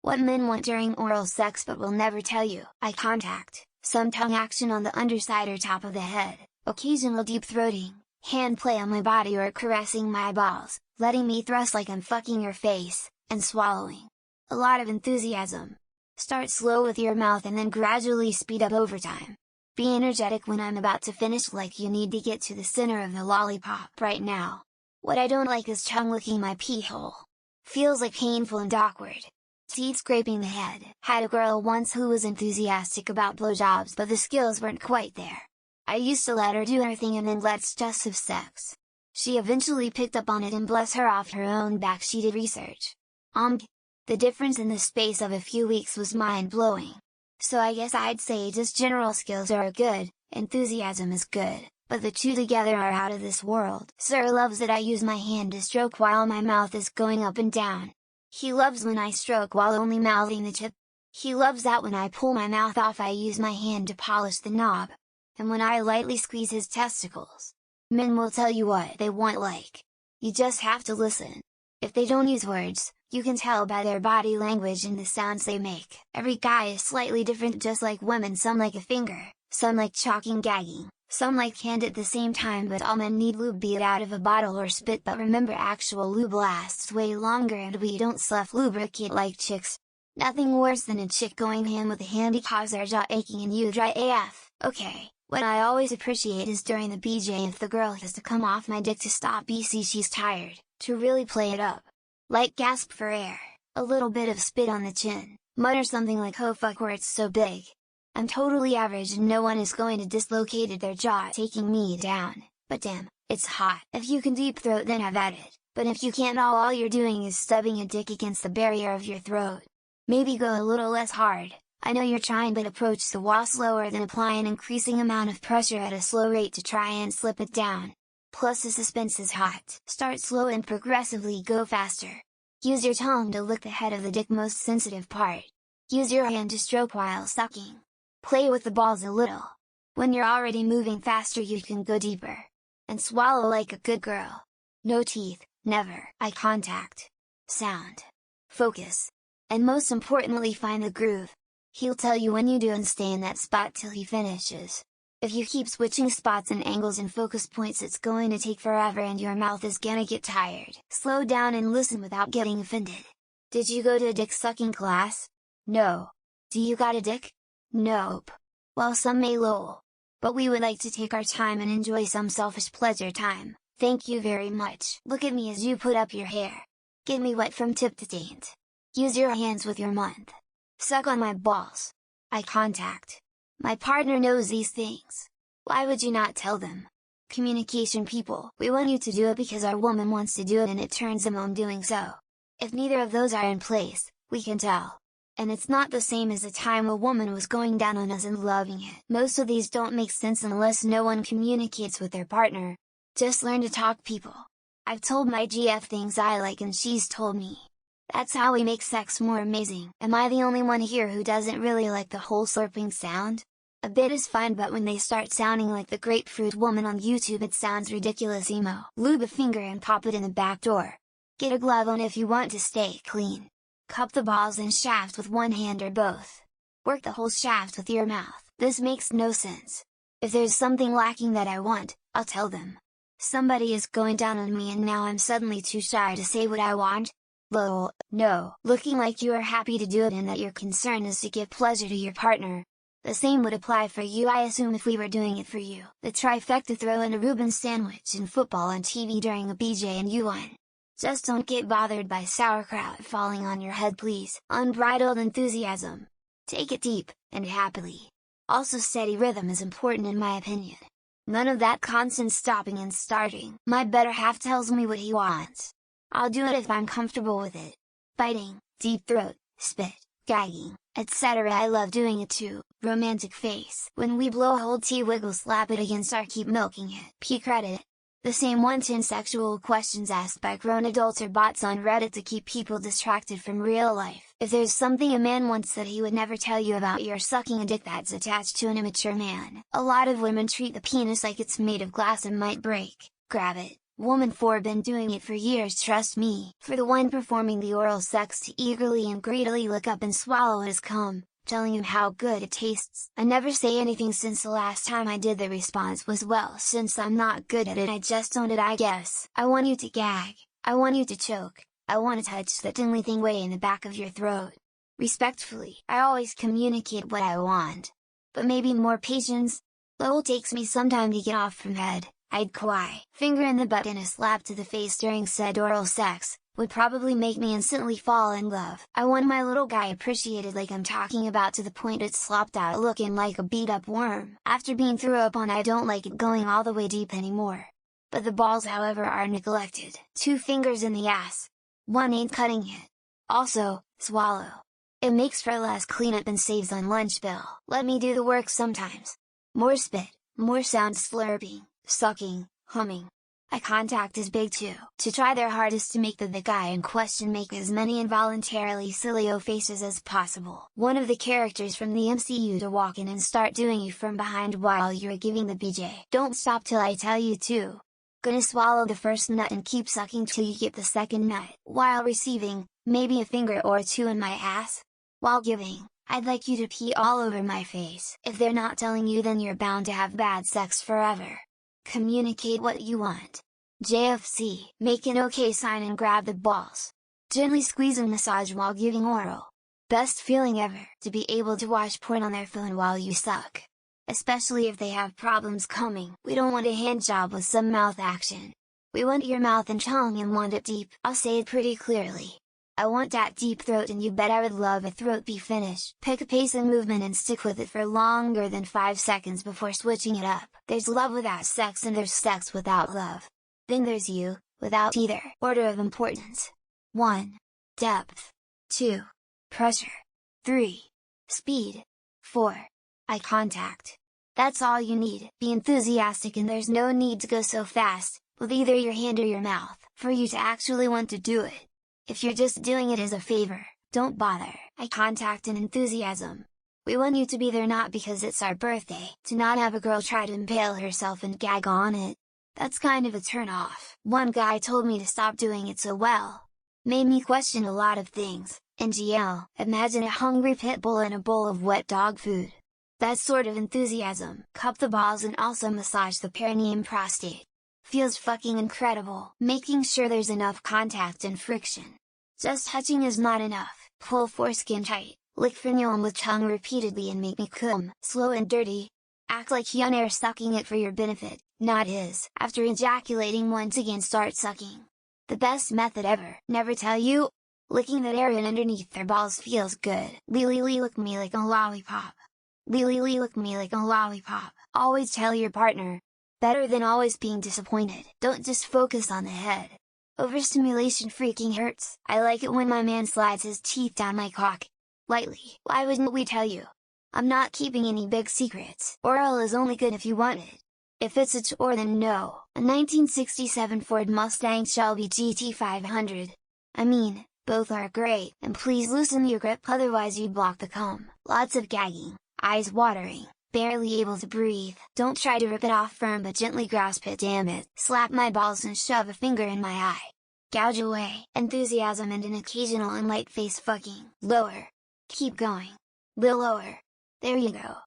What men want during oral sex but will never tell you. Eye contact, some tongue action on the underside or top of the head, occasional deep throating, hand play on my body or caressing my eyeballs, letting me thrust like I'm fucking your face, and swallowing. A lot of enthusiasm. Start slow with your mouth and then gradually speed up over time. Be energetic when I'm about to finish, like you need to get to the center of the lollipop right now. What I don't like is tongue licking my pee hole. Feels like painful and awkward. Teeth scraping the head. Had a girl once who was enthusiastic about blowjobs but the skills weren't quite there. I used to let her do her thing and then let's just have sex. She eventually picked up on it and bless her off her own back she did research. The difference in the space of a few weeks was mind-blowing. So I guess I'd say just general skills are good, enthusiasm is good, but the two together are out of this world. Sir loves that I use my hand to stroke while my mouth is going up and down. He loves when I stroke while only mouthing the tip. He loves that when I pull my mouth off I use my hand to polish the knob. And when I lightly squeeze his testicles. Men will tell you what they want, like. You just have to listen. If they don't use words, you can tell by their body language and the sounds they make. Every guy is slightly different, just like women. Some like a finger, some like chalking gagging, some like hand at the same time, but all men need lube, be it out of a bottle or spit. But remember, actual lube lasts way longer and we don't self-lubricate like chicks. Nothing worse than a chick going ham with a handy cause our jaw aching and you dry AF. Okay, what I always appreciate is during the BJ if the girl has to come off my dick to stop BC she's tired, to really play it up. Like gasp for air, a little bit of spit on the chin, mutter something like oh fuck or it's so big. I'm totally average and no one is going to dislocate their jaw taking me down, but damn, it's hot. If you can deep throat then have at it, but if you can't, all you're doing is stubbing a dick against the barrier of your throat. Maybe go a little less hard, I know you're trying, but approach the wall slower, then apply an increasing amount of pressure at a slow rate to try and slip it down. Plus the suspense is hot. Start slow and progressively go faster. Use your tongue to lick the head of the dick, most sensitive part. Use your hand to stroke while sucking. Play with the balls a little. When you're already moving faster you can go deeper. And swallow like a good girl. No teeth, never. Eye contact. Sound. Focus. And most importantly, find the groove. He'll tell you when you do and stay in that spot till he finishes. If you keep switching spots and angles and focus points, it's going to take forever and your mouth is gonna get tired. Slow down and listen without getting offended. Did you go to a dick sucking class? No. Do you got a dick? Nope. Well, some may lol. But we would like to take our time and enjoy some selfish pleasure time. Thank you very much. Look at me as you put up your hair. Get me wet from tip to taint. Use your hands with your month. Suck on my balls. Eye contact. My partner knows these things. Why would you not tell them? Communication people, we want you to do it because our woman wants to do it and it turns them on doing so. If neither of those are in place, we can tell. And it's not the same as the time a woman was going down on us and loving it. Most of these don't make sense unless no one communicates with their partner. Just learn to talk, people. I've told my GF things I like and she's told me. That's how we make sex more amazing. Am I the only one here who doesn't really like the whole slurping sound? A bit is fine, but when they start sounding like the grapefruit woman on YouTube it sounds ridiculous emo. Lube a finger and pop it in the back door. Get a glove on if you want to stay clean. Cup the balls and shaft with one hand or both. Work the whole shaft with your mouth. This makes no sense. If there's something lacking that I want, I'll tell them. Somebody is going down on me and now I'm suddenly too shy to say what I want? Lol, no. Looking like you are happy to do it and that your concern is to give pleasure to your partner. The same would apply for you, I assume, if we were doing it for you. The trifecta: throw in a Reuben sandwich and football on TV during a BJ and you won. Just don't get bothered by sauerkraut falling on your head, please. Unbridled enthusiasm. Take it deep, and happily. Also, steady rhythm is important in my opinion. None of that constant stopping and starting. My better half tells me what he wants. I'll do it if I'm comfortable with it. Biting, deep throat, spit, gagging, etc. I love doing it too. Romantic face. When we blow, hold T, wiggle, slap it against our, keep milking it. P credit. The same 110 sexual questions asked by grown adults or bots on Reddit to keep people distracted from real life. If there's something a man wants that he would never tell you about, you're sucking a dick that's attached to an immature man. A lot of women treat the penis like it's made of glass and might break. Grab it, Woman 4 been doing it for years, trust me. For the one performing the oral sex to eagerly and greedily lick up and swallow his cum, telling him how good it tastes. I never say anything since the last time I did. The response was, well, since I'm not good at it I just owned it I guess. I want you to gag, I want you to choke, I want to touch that tingly thing way in the back of your throat. Respectfully, I always communicate what I want. But maybe more patience? Lol, takes me some time to get off from head. I'd kawaii, finger in the butt and a slap to the face during said oral sex, would probably make me instantly fall in love. I want my little guy appreciated like I'm talking about, to the point it's slopped out looking like a beat up worm. After being threw up on, I don't like it going all the way deep anymore. But the balls however are neglected. 2 fingers in the ass. 1 ain't cutting it. Also, swallow. It makes for less cleanup and saves on lunch bill. Let me do the work sometimes. More spit, more sound slurping, sucking, humming. Eye contact is big too, to try their hardest to make the guy in question make as many involuntarily silly faces as possible. One of the characters from the MCU to walk in and start doing you from behind while you're giving the BJ. Don't stop till I tell you to. Gonna swallow the first nut and keep sucking till you get the second nut. While receiving, maybe a finger or 2 in my ass. While giving, I'd like you to pee all over my face. If they're not telling you, then you're bound to have bad sex forever. Communicate what you want. JFC, make an OK sign and grab the balls. Gently squeeze and massage while giving oral. Best feeling ever, to be able to watch porn on their phone while you suck. Especially if they have problems coming. We don't want a hand job with some mouth action. We want your mouth and tongue and want it deep. I'll say it pretty clearly. I want that deep throat, and you bet I would love a throat be finish. Pick a pace and movement and stick with it for longer than 5 seconds before switching it up. There's love without sex and there's sex without love. Then there's you, without either. Order of importance. 1. Depth. 2. Pressure. 3. Speed. 4. Eye contact. That's all you need. Be enthusiastic, and there's no need to go so fast, with either your hand or your mouth, for you to actually want to do it. If you're just doing it as a favor, don't bother. Eye contact and enthusiasm. We want you to be there not because it's our birthday, to not have a girl try to impale herself and gag on it. That's kind of a turn off. One guy told me to stop doing it so well. Made me question a lot of things. NGL, imagine a hungry pit bull in a bowl of wet dog food. That sort of enthusiasm. Cup the balls and also massage the perineum prostate. Feels fucking incredible. Making sure there's enough contact and friction. Just touching is not enough. Pull foreskin tight, lick frenulum with tongue repeatedly and make me cum. Slow and dirty. Act like you're sucking it for your benefit, not his. After ejaculating, once again start sucking. The best method ever. Never tell you. Licking that area underneath their balls feels good. Lee lick me like a lollipop. Lee lick me like a lollipop. Always tell your partner. Better than always being disappointed. Don't just focus on the head. Overstimulation freaking hurts. I like it when my man slides his teeth down my cock. Lightly. Why wouldn't we tell you? I'm not keeping any big secrets. Oral is only good if you want it. If it's a chore, then no. A 1967 Ford Mustang Shelby GT 500. I mean, both are great, and please loosen your grip, otherwise you block the cum. Lots of gagging, eyes watering, barely able to breathe. Don't try to rip it off firm, but gently grasp it, damn it. Slap my balls and shove a finger in my eye. Gouge away. Enthusiasm and an occasional and light face fucking. Lower. Keep going. Little lower. There you go.